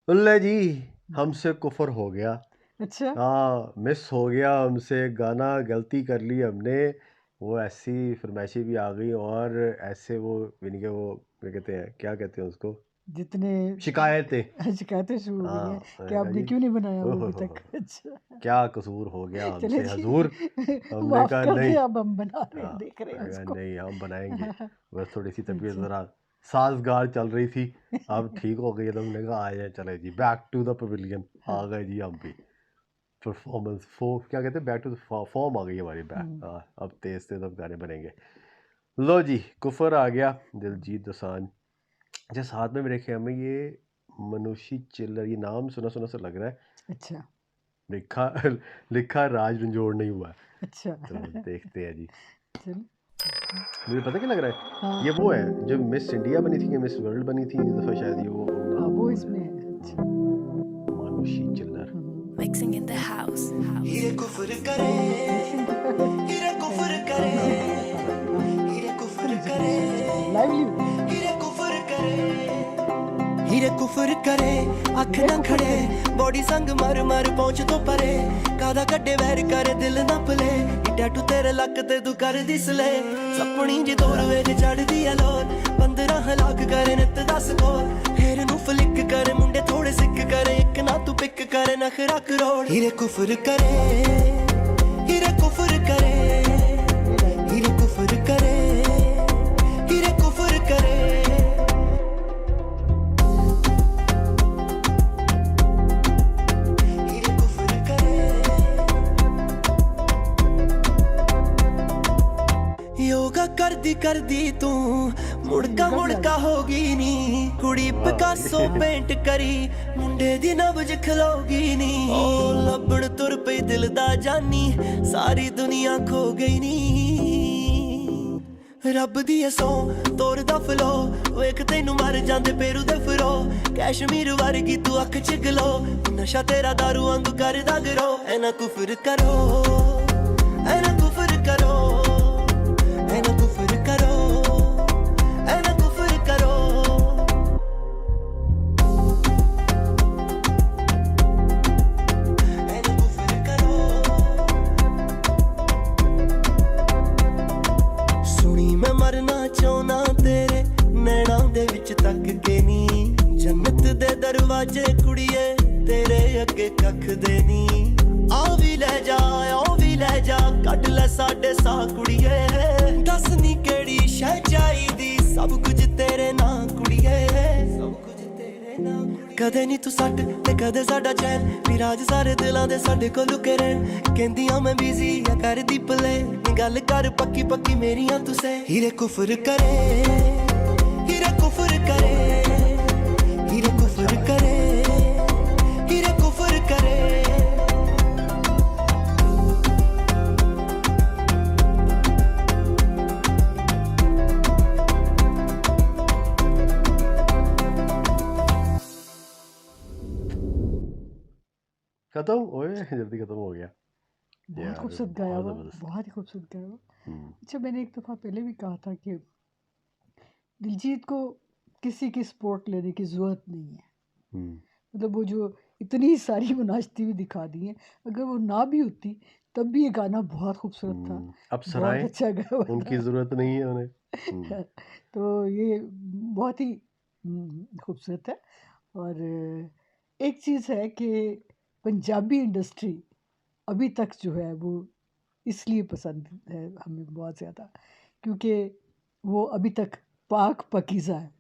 उल्ले जी हमसे कुफर हो गया। अच्छा। हाँ, मिस हो गया हमसे गाना, गलती कर ली हमने। वो ऐसी फरमाइशें भी आ गई और ऐसे वो यानी कि वो क्या कहते हैं, क्या कहते हैं उसको? जितने शिकायतें। शिकायतें शुरू हो गई हैं हाँ, कि मैंने कहा आपने जी क्यों नहीं बनाया वो ओह अभी हो तक। हो! अच्छा। क्या कसूर हो गया चले हमसे जी, हज़ूर? हमने माफ कहा कर नहीं। दे, अब हम बना रहे हैं, हाँ, देख रहे हैं मैंने कहा उसको। नहीं हम बनाएँगे। बस थोड़ी-सी तबीयत अच्छा। ज़रा साज़गार चल रही थी, अब ठीक हो गई है तो हमने कहा आ जाए चले जी बैक टू द पवेलियन आ हाँ। गए जी हम भी। परफॉर्मेंस क्या कहते हैं बैक टू द फॉर्म आ गई हमारी बैक। हम्म, हाँ, अब तेज़-तेज़ अब गाने बनेंगे। लो जी, कुफर आ गया, दिलजीत दोसांझ। अच्छा साथ में मेरे ख़्याल में ये मनुषी चिल्लर ये नाम सुना-सुना सा लग रहा है। अच्छा। लिखा लिखा राज रंजोड़ नहीं हुआ है। अच्छा। तो देखते हैं जी। चलो। मुझे पता क्या लग रहा है? हाँ। ये वो है जो मिस इंडिया बनी थी या मिस वर्ल्ड बनी थी इस दफ़ा शायद ये वो हाँ, नाम वो वो है। इसमें है। अच्छा। मानुषी चिल्लर। Mixing in the house. हीरे कुफर करे, मिक्सिंग तो कर रहे हीरे कुफर हैं। करे, हाँ। हाँ। हाँ। हीरे कुफर सुनी सुनी करे, सुनी सुनी लाइवली हो गया। हीरे कुफर करे, हीरे कुफर करे, अख हीरे ना कुफर खड़े, करे। बॉडी संग मर मर पहुंच तो परे, कादा कड्डे वैर करे दिल ना पले, टैटू तेरे लक ते तू कर दिसले, सपनी जी तोर वेज चढ़दी है लोर, 15 लाख करे नित 10 कोर, हेर नू फ्लिक करे मुंडे थोड़े सिक करे, एक ना तू पिक करे नखरा करोड़, हीरे कुफर करे, हीरे कुफर करे, ये लाइवली हीरे है। कुफर करे, हीरे कुफर करे, हीरे कुफर करे, योगा कर दी तू मुड़का योगा भी आ मुड़का गया। होगी नी, कुड़ी वाह पिकासो भाई। पेंट करी, मुंडे दी नब्ज खलोगी नी, ओ लबड़ तुर पई दिल दा जानी, सारी दुनिया खो गई नी, रब दी सौ तोर दा फलो, वेख तैनू मर जांदे पेरू दे फिरो, कैश्मीर वर्गी तू अख च गलो, नशा तेरा दारू वांगू करदा गरो, ऐना कुफर करो, ऐना कुफर करो, ऐना कुफर करो, ऐना कुफर करो, ऐना कुफर करो, सुनी मैं मरना चाहना तेरे नैना दे विच तक के नी, जन्नत दे दरवाजे कुड़िए तेरे अगे कख दे नी, आ भी ले जा कड ले साडे सा कुड़िए, दस नी केड़ी शै चाहीदी सब कुछ तेरे ना कुड़िए, सब कुछ तेरे ना कुड़िए, कदे नी तू सट ते कदे साडा चैन, विराज सारे दिलां दे साडे कोल लुके रहन, कहंदियां मैं बिजी या करदी प्ले, गल कर पक्की पक्की मेरियां तुसे, हीरे कुफर करे, हीरे कुफर करे, हीरे अच्छा कुफर लगा। करे, हीरे कुफर करे, खत्म ओए जल्दी खत्म हो गया बहुत यार। खूबसूरत गाया बहुत वो, ज़बरदस्त। बहुत ही खूबसूरत गाया वो। हम्म। अच्छा, मैंने एक दफ़ा पहले भी कहा था कि दिलजीत को किसी की सपोर्ट लेने की ज़रूरत नहीं है। हम्म। मतलब वो जो इतनी सारी वो नाचती हुई दिखा दी है, अगर वो ना भी होती तब भी ये गाना बहुत खूबसूरत था, बहुत अप्सराएं अच्छा गाया हुआ उनकी था। ज़रूरत नहीं है उन्हें। तो ये बहुत ही खूबसूरत है। और एक चीज़ है कि पंजाबी इंडस्ट्री अभी तक जो है वो इसलिए पसंद है हमें बहुत ज़्यादा, क्योंकि वो अभी तक पाक पाकीज़ा है।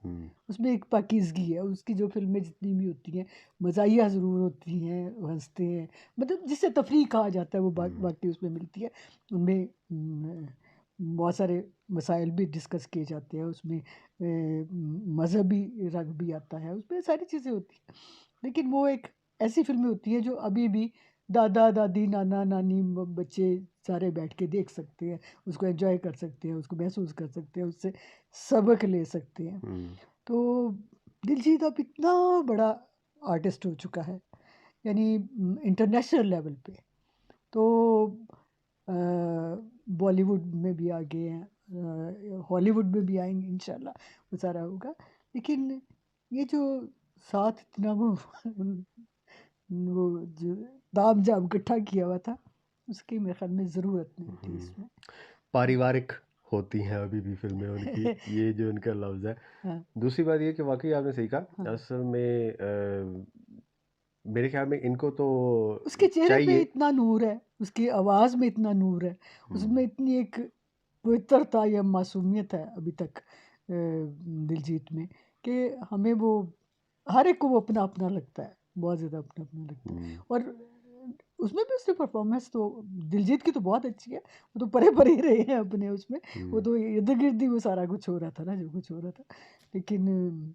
हम्म। उसमें एक पाकीज़गी है, उसकी जो फ़िल्में जितनी भी होती हैं, मज़ाहिया ज़रूर होती हैं, हँसते हैं, मतलब जिसे तफ़रीह कहा जाता है वो हम्म। बाकी उसमें मिलती है। उनमें बहुत सारे मसाइल भी डिस्कस किए जाते हैं, उसमें मज़हबी रंग भी आता है, उसमें सारी चीज़ें होती हैं। लेकिन वो एक ऐसी फ़िल्में होती हैं जो अभी भी दादा-दादी, नाना-नानी बच्चे सारे बैठ के देख सकते हैं, उसको एन्जॉय कर सकते हैं, उसको महसूस कर सकते हैं, उससे सबक ले सकते हैं। हम्म। तो दिलजीत अब इतना बड़ा आर्टिस्ट हो चुका है, यानी इंटरनेशनल लेवल पे। तो अ, बॉलीवुड में भी आ गए हैं, हॉलीवुड में भी आएंगे इंशाल्लाह, वो सारा होगा। लेकिन ये जो साथ इतना वो जो दाम जाम इकट्ठा किया हुआ था, उसकी मेरे ख्याल में ज़रूरत नहीं थी इसमें। पारिवारिक होती हैं अभी भी फिल्में उनकी, ये जो उनका लफ्ज़ है। हाँ, दूसरी बात ये कि वाक़ई आपने सही कहा, हाँ। असल में मेरे ख़्याल में इनको तो उसके चेहरे पे चाहिए। इतना नूर है, उसकी आवाज़ में इतना नूर है, उसमें इतनी एक पवित्रता या मासूमियत है अभी तक दिलजीत में, कि हमें वो हर एक को वो अपना-अपना लगता है, बहुत ज़्यादा अपना-अपना लगता है। और उसमें भी उसकी परफ़ॉर्मेंस तो दिलजीत की तो बहुत अच्छी है, वो तो परे-परे ही रहे हैं अपने उसमें, वो तो इर्द-गिर्द ही वो सारा कुछ हो रहा था ना, जो कुछ हो रहा था। लेकिन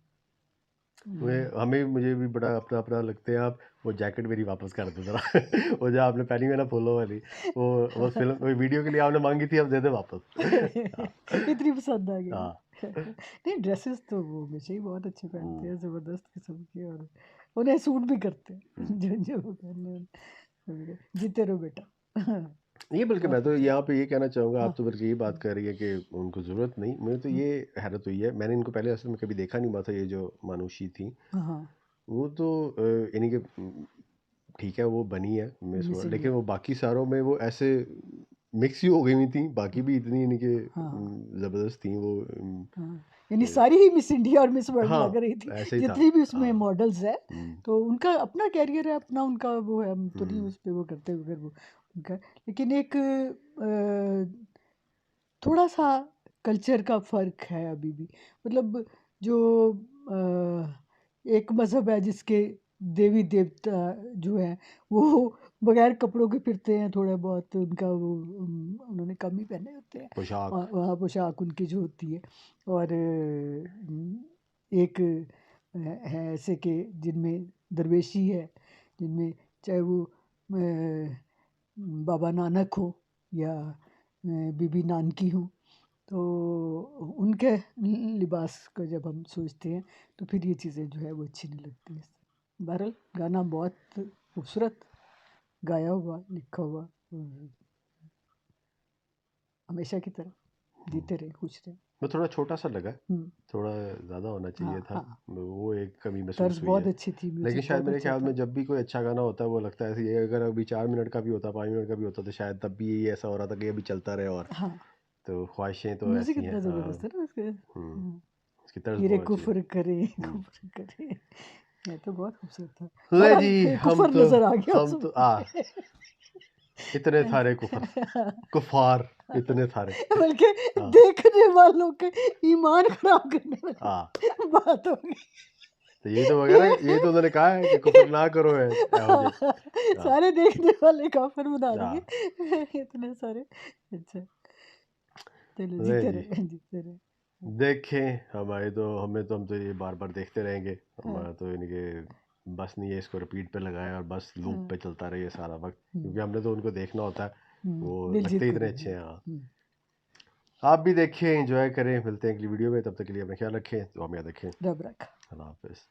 मुझे भी बड़ा अपना-अपना लगते हैं आप। वो जैकेट मेरी वापस कर दो ज़रा। वो जो आपने पहनी है ना फूलों वाली, वो फ़िल्म वो वीडियो के लिए आपने माँगी थी, अब दे दो वापस। हाँ, इतनी पसंद आ गई। हाँ। नहीं, ड्रेसेस तो वो हमेशा ही बहुत अच्छे पहनते हैं, ज़बरदस्त किस्म के, और उन्हें सूट भी करते हैं जो जो वो पहने हैं। जीते रहो बेटा। ये बल्कि मैं बहुत तो अच्छा। यहाँ पे ये कहना चाहूँगा, आप हाँ, तो बल्कि ये बात कर रही है कि उनको ज़रूरत नहीं, मुझे तो ये हैरत हुई है, मैंने इनको पहले असल में कभी देखा नहीं हुआ था, ये जो मानुषी थी। हाँ, हाँ, वो तो इन्हीं के ठीक है वो बनी है मिस मिस वर्ल्ड, इंडिया। लेकिन वो बाकी सारों में वो ऐसे मिक्स ही हो गई हुई थी, बाकी भी इतनी इनके हाँ, ज़बरदस्त थी वो हाँ। यानी सारी ही मिस इंडिया और मिस वर्ल्ड हाँ, लग रही थी, ऐसे ही था। जितनी भी उसमें हाँ। मॉडल्स हैं, हुँ, तो उनका अपना कैरियर है, अपना उनका वो है, हम तो नहीं हुँ, उस पे वो करते अगर वो उनका, लेकिन एक थोड़ा-सा कल्चर का फ़र्क है अभी भी। मतलब जो एक मज़हब है जिसके देवी-देवता जो हैं, वो बगैर कपड़ों के फिरते हैं, थोड़ा बहुत उनका वो उन्होंने कम ही पहने होते हैं। पोशाक। वहाँ पोशाक उनकी जो होती है, और एक है ऐसे कि जिनमें दरवेशी है, जिनमें चाहे वो बाबा नानक हो या बीबी नानकी हो, तो उनके लिबास को जब हम सोचते हैं, तो फिर ये चीज़ें जो है वो अच्छी नहीं लगती हैं। बहरहाल गाना बहुत खूबसूरत गाया हुआ, लिखा हुआ, हमेशा की तरह जीते रहे, खुश रहे। वो थोड़ा छोटा-सा लगा, हुँ, थोड़ा ज़्यादा होना चाहिए हाँ, था, हाँ। वो एक कमी तर्ज महसूस हुई बहुत है। अच्छी थी, लेकिन म्यूज़िक शायद बहुत मेरे अच्छा ख्याल था। में जब भी कोई अच्छा गाना होता है, वो लगता है ऐसे ही है, अगर अभी 4 मिनट का भी होता, 5 मिनट का भी होता, तो शायद तब भी यही ऐसा हो रहा था कि अभी चलता रहे और हाँ, तो ख्वाहिशें तो म्यूज़िक ऐसी हैं। इतना ज़बरदस्त है ना उसके। हुँ, हुँ, उसकी तर्ज हीरे बहुत अच्छी है। कुफ़र करे, हुँ। कुफ़र करे, ये तो बहुत खूबसूरत था। ले बहरहाल जी, फिर कुफ़र नज़र आ गया हम तो उसमें। इतने सारे कुफ़ार इतने सारे। बल्कि हाँ, देखने वालों के ईमान खराब करने हाँ। वाली बात हो गई। तो यही तो वगैरह यही तो उन्होंने कहा है कि कुफ़र ना करो है एहो जे। हाँ, सारे देखने वाले काफिर बना हाँ। दिए इतने सारे। अच्छा, चलो ले जीते जी, रहे, जीते रहे। देखें हम तो ये बार-बार देखते रहेंगे। हाँ, हमारा तो इनके बस नहीं है इसको रिपीट पे लगाएँ और बस लूप हाँ, पे चलता रहे ये सारा वक़्त, हुँ, क्योंकि हमने तो उनको देखना होता है। वो लगते दिलजीत ही को इतने देखना अच्छे हैं। था। हाँ। आप भी देखें, एन्जॉय करें, मिलते हैं अगली वीडियो में, तब तक के लिए अपना ख्याल रखें, दुआ में याद रखें। रब रखा। अल्लाह हाफ़िज़।